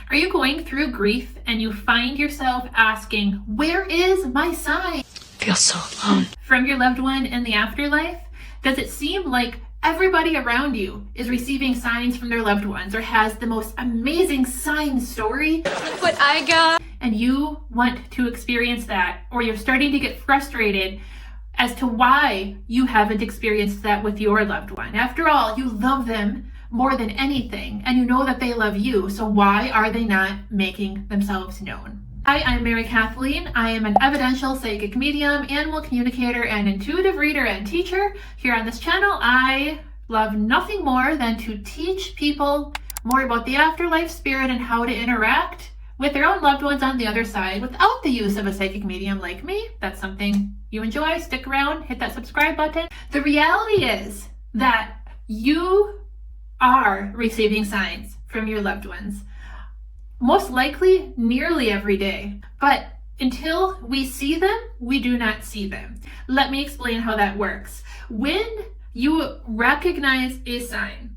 Are you going through grief and you find yourself asking, where is my sign? Feel so alone. From your loved one in the afterlife? Does it seem like everybody around you is receiving signs from their loved ones or has the most amazing sign story? Look what I got. And you want to experience that, or you're starting to get frustrated as to why you haven't experienced that with your loved one. After all, you love them more than anything, and you know that they love you, so why are they not making themselves known? Hi, I'm Mary Kathleen. I am an evidential psychic medium, animal communicator, and intuitive reader and teacher. Here on this channel, I love nothing more than to teach people more about the afterlife, spirit, and how to interact with their own loved ones on the other side without the use of a psychic medium like me. That's something you enjoy. Stick around, hit that subscribe button. The reality is that you are receiving signs from your loved ones, most likely nearly every day. But until we see them, we do not see them. Let me explain how that works. When you recognize a sign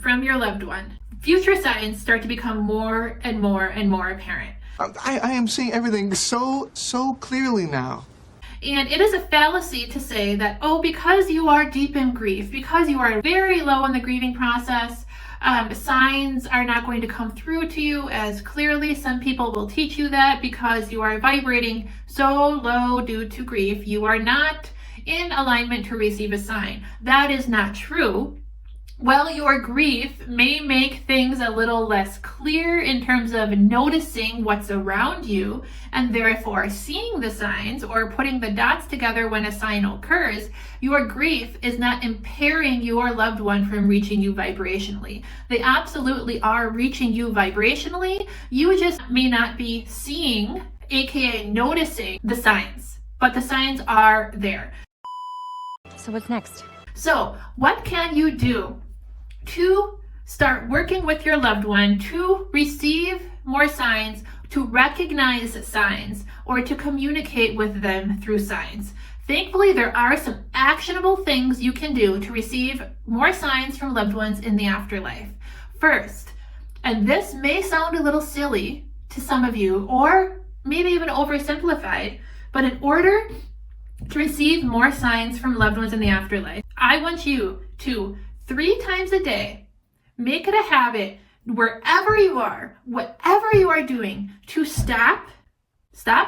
from your loved one, future signs start to become more and more and more apparent. I am seeing everything so clearly now. And it is a fallacy to say that, oh, because you are deep in grief, because you are very low in the grieving process, signs are not going to come through to you as clearly. Some people will teach you that because you are vibrating so low due to grief, you are not in alignment to receive a sign. That is not true. Well, your grief may make things a little less clear in terms of noticing what's around you and therefore seeing the signs or putting the dots together when a sign occurs. Your grief is not impairing your loved one from reaching you vibrationally. They absolutely are reaching you vibrationally. You just may not be seeing, aka noticing, the signs, but the signs are there. So what's next? So what can you do to start working with your loved one to receive more signs, to recognize signs, or to communicate with them through signs? Thankfully, there are some actionable things you can do to receive more signs from loved ones in the afterlife. First, and this may sound a little silly to some of you, or maybe even oversimplified, but in order to receive more signs from loved ones in the afterlife, I want you to 3 times a day, make it a habit, wherever you are, whatever you are doing, to stop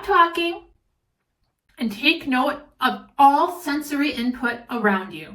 talking, and take note of all sensory input around you.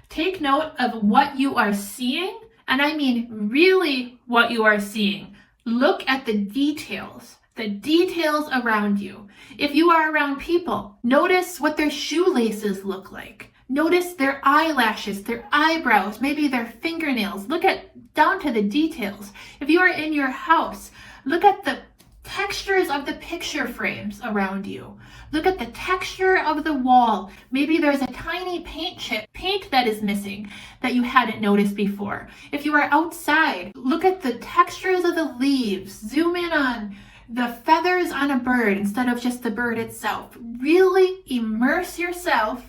Take note of what you are seeing, and I mean really what you are seeing. Look at the details around you. If you are around people, notice what their shoelaces look like. Notice their eyelashes, their eyebrows, maybe their fingernails. Look at down to the details. If you are in your house, look at the textures of the picture frames around you. Look at the texture of the wall. Maybe there's a tiny paint that is missing that you hadn't noticed before. If you are outside, look at the textures of the leaves. Zoom in on the feathers on a bird instead of just the bird itself. Really immerse yourself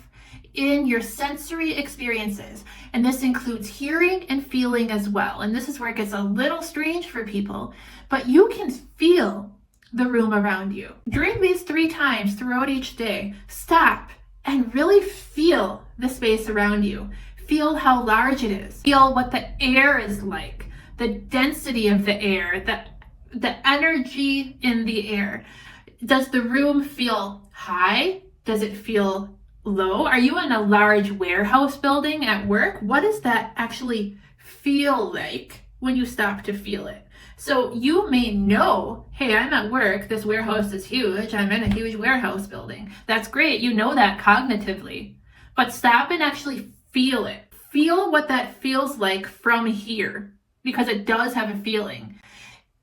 in your sensory experiences. And this includes hearing and feeling as well. And this is where it gets a little strange for people, but you can feel the room around you. During these 3 times throughout each day, stop and really feel the space around you. Feel how large it is. Feel what the air is like, the density of the air, the energy in the air. Does the room feel high? Does it feel low? Are you in a large warehouse building at work? What does that actually feel like when you stop to feel it? So you may know, hey, I'm at work, this warehouse is huge, I'm in a huge warehouse building. That's great, you know that cognitively, but stop and actually feel it. Feel what that feels like from here, because it does have a feeling.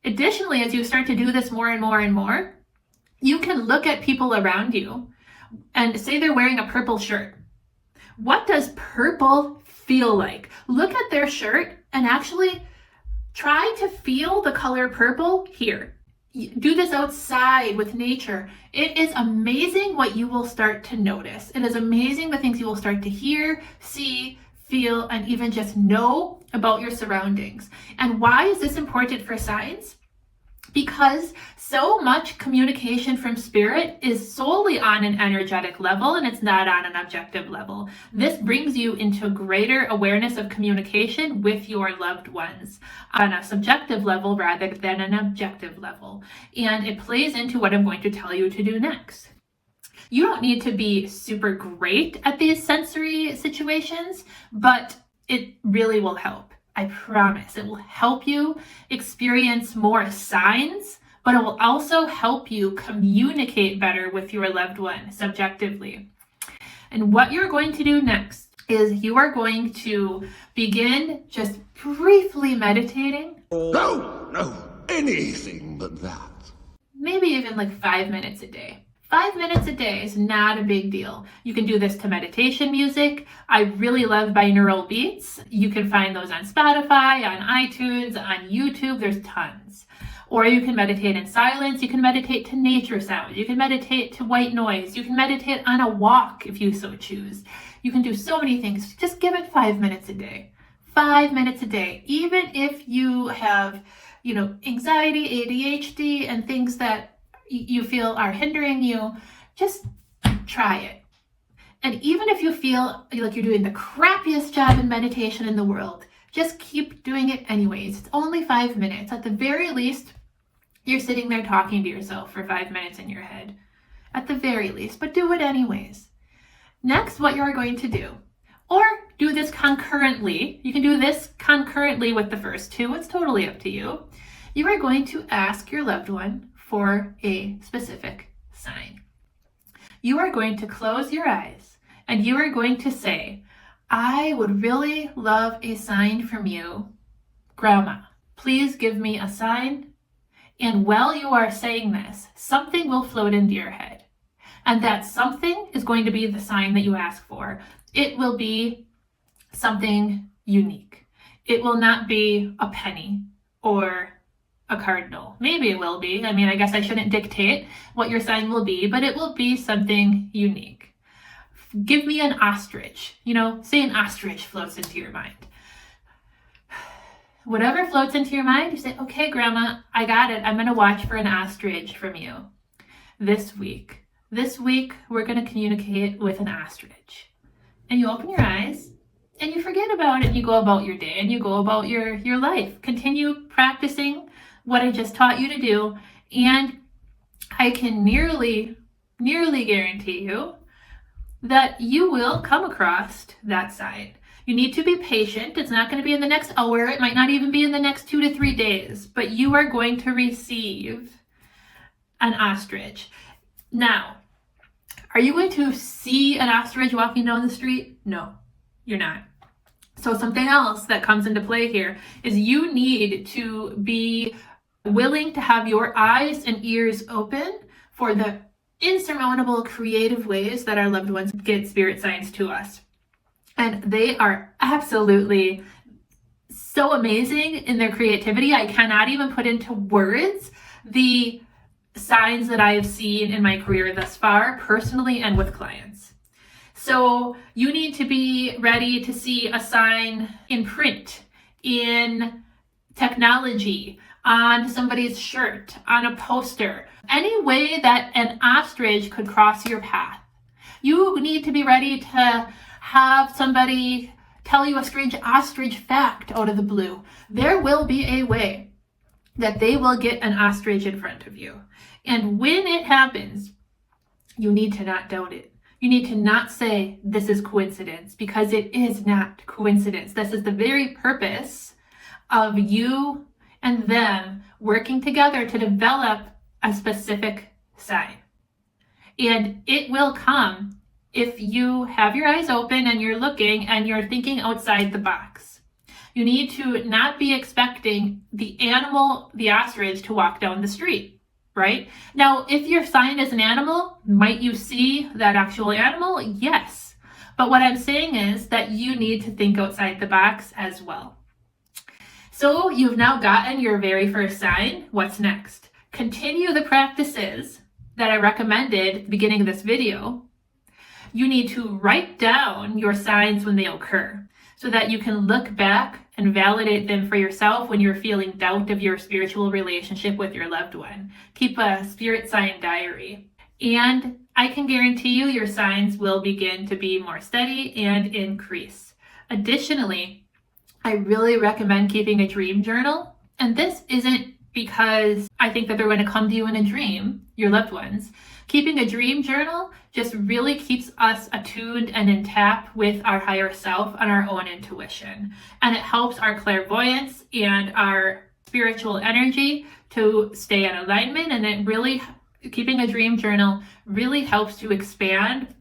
Additionally, as you start to do this more and more and more, you can look at people around you and say they're wearing a purple shirt. What does purple feel like? Look at their shirt and actually try to feel the color purple here. Do this outside with nature. It is amazing what you will start to notice. It is amazing the things you will start to hear, see, feel, and even just know about your surroundings. And why is this important for signs? because so much communication from spirit is solely on an energetic level and it's not on an objective level. This brings you into greater awareness of communication with your loved ones on a subjective level rather than an objective level. And it plays into what I'm going to tell you to do next. You don't need to be super great at these sensory situations, but it really will help. I promise. It will help you experience more signs, but it will also help you communicate better with your loved one subjectively. And what you're going to do next is you are going to begin just briefly meditating. No, anything but that. Maybe even like 5 minutes a day. 5 minutes a day is not a big deal. You can do this to meditation music. I really love binaural beats. You can find those on Spotify, on iTunes, on YouTube. There's tons. Or you can meditate in silence. You can meditate to nature sound. You can meditate to white noise. You can meditate on a walk if you so choose. You can do so many things. Just give it 5 minutes a day. 5 minutes a day. Even if you have, anxiety, ADHD, and things that you feel are hindering you, just try it. And even if you feel like you're doing the crappiest job in meditation in the world, just keep doing it anyways. It's only 5 minutes. At the very least, you're sitting there talking to yourself for 5 minutes in your head. At the very least, but do it anyways. Next, what you're going to do, or do this concurrently. You can do this concurrently with the first two. It's totally up to you. You are going to ask your loved one for a specific sign. You are going to close your eyes and you are going to say, I would really love a sign from you, Grandma. Please give me a sign. And while you are saying this, something will float into your head. And that something is going to be the sign that you ask for. It will be something unique. It will not be a penny or a cardinal. Maybe it will be. I guess I shouldn't dictate what your sign will be, but it will be something unique. Give me an ostrich. Say an ostrich floats into your mind. Whatever floats into your mind, you say, okay, Grandma, I got it. I'm going to watch for an ostrich from you this week. This week, we're going to communicate with an ostrich. And you open your eyes and you forget about it. And you go about your day and you go about your life. Continue practicing what I just taught you to do, and I can nearly guarantee you that you will come across that sign. You need to be patient. It's not going to be in the next hour. It might not even be in the next 2 to 3 days, but you are going to receive an ostrich. Now, are you going to see an ostrich walking down the street? No, you're not. So something else that comes into play here is you need to be willing to have your eyes and ears open for the insurmountable creative ways that our loved ones get spirit signs to us. And they are absolutely so amazing in their creativity. I cannot even put into words the signs that I have seen in my career thus far, personally and with clients. So you need to be ready to see a sign in print, in technology, on somebody's shirt, on a poster, any way that an ostrich could cross your path. You need to be ready to have somebody tell you a strange ostrich fact out of the blue. There will be a way that they will get an ostrich in front of you. And when it happens, you need to not doubt it. You need to not say this is coincidence, because it is not coincidence. This is the very purpose of you and them working together to develop a specific sign. And it will come if you have your eyes open and you're looking and you're thinking outside the box. You need to not be expecting the animal, the ostrich, to walk down the street, right? Now, if your sign is an animal, might you see that actual animal? Yes. But what I'm saying is that you need to think outside the box as well. So you've now gotten your very first sign. What's next? Continue the practices that I recommended at the beginning of this video. You need to write down your signs when they occur. so that you can look back and validate them for yourself when you're feeling doubt of your spiritual relationship with your loved one. Keep a spirit sign diary. And I can guarantee you your signs will begin to be more steady and increase. Additionally, I really recommend keeping a dream journal. And this isn't because I think that they're going to come to you in a dream, your loved ones. Keeping a dream journal just really keeps us attuned and in tap with our higher self and our own intuition. And it helps our clairvoyance and our spiritual energy to stay in alignment. And it really, keeping a dream journal really helps to expand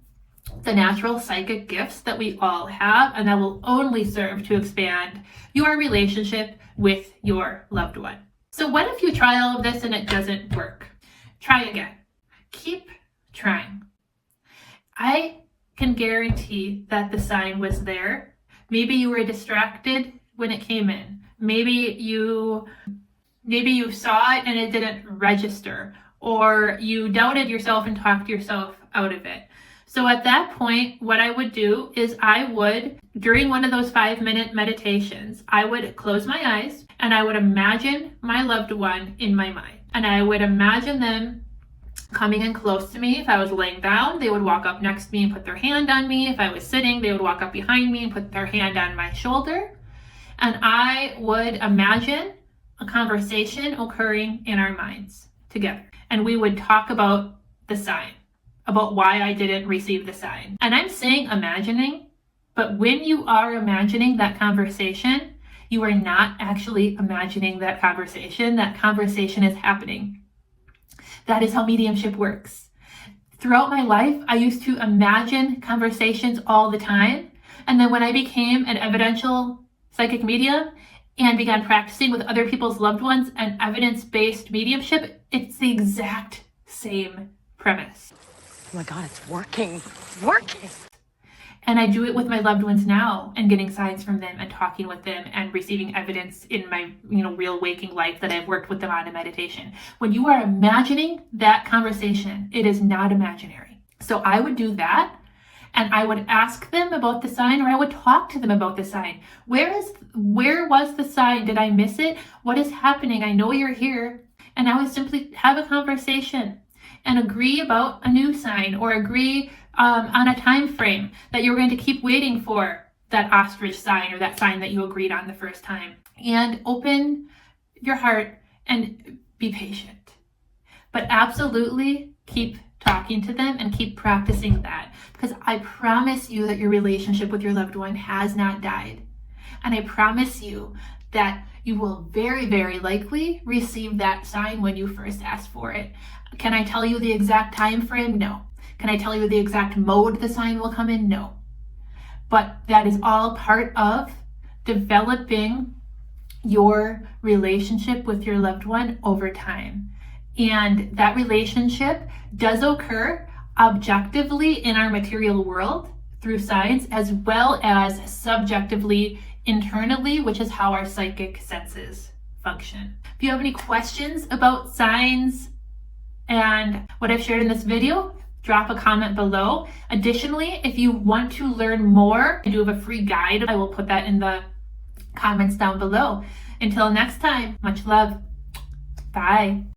the natural psychic gifts that we all have, and that will only serve to expand your relationship with your loved one. So what if you try all of this and it doesn't work? Try again. Keep trying. I can guarantee that the sign was there. Maybe you were distracted when it came in. Maybe you saw it and it didn't register, or you doubted yourself and talked yourself out of it. So at that point, what I would do is I would, during one of those 5-minute meditations, I would close my eyes and I would imagine my loved one in my mind. And I would imagine them coming in close to me. If I was laying down, they would walk up next to me and put their hand on me. If I was sitting, they would walk up behind me and put their hand on my shoulder. And I would imagine a conversation occurring in our minds together. And we would talk about the sign, about why I didn't receive the sign. And I'm saying imagining, but when you are imagining that conversation, you are not actually imagining that conversation. That conversation is happening. That is how mediumship works. Throughout my life, I used to imagine conversations all the time. And then when I became an evidential psychic medium and began practicing with other people's loved ones and evidence-based mediumship, it's the exact same premise. Oh my God, it's working. It's working. And I do it with my loved ones now, and getting signs from them and talking with them and receiving evidence in my, real waking life that I've worked with them on in meditation. When you are imagining that conversation, it is not imaginary. So I would do that, and I would ask them about the sign, or I would talk to them about the sign. Where was the sign? Did I miss it? What is happening? I know you're here. And I would simply have a conversation and agree about a new sign, or agree on a time frame that you're going to keep waiting for that ostrich sign, or that sign that you agreed on the first time. And open your heart and be patient. But absolutely keep talking to them and keep practicing that, because I promise you that your relationship with your loved one has not died. And I promise you that you will very, very likely receive that sign when you first ask for it. Can I tell you the exact time frame? No. Can I tell you the exact mode the sign will come in? No. But that is all part of developing your relationship with your loved one over time. And that relationship does occur objectively in our material world through signs, as well as subjectively internally, which is how our psychic senses function. If you have any questions about signs and what I've shared in this video, drop a comment below. Additionally, if you want to learn more, I do have a free guide. I will put that in the comments down below. Until next time, much love. Bye.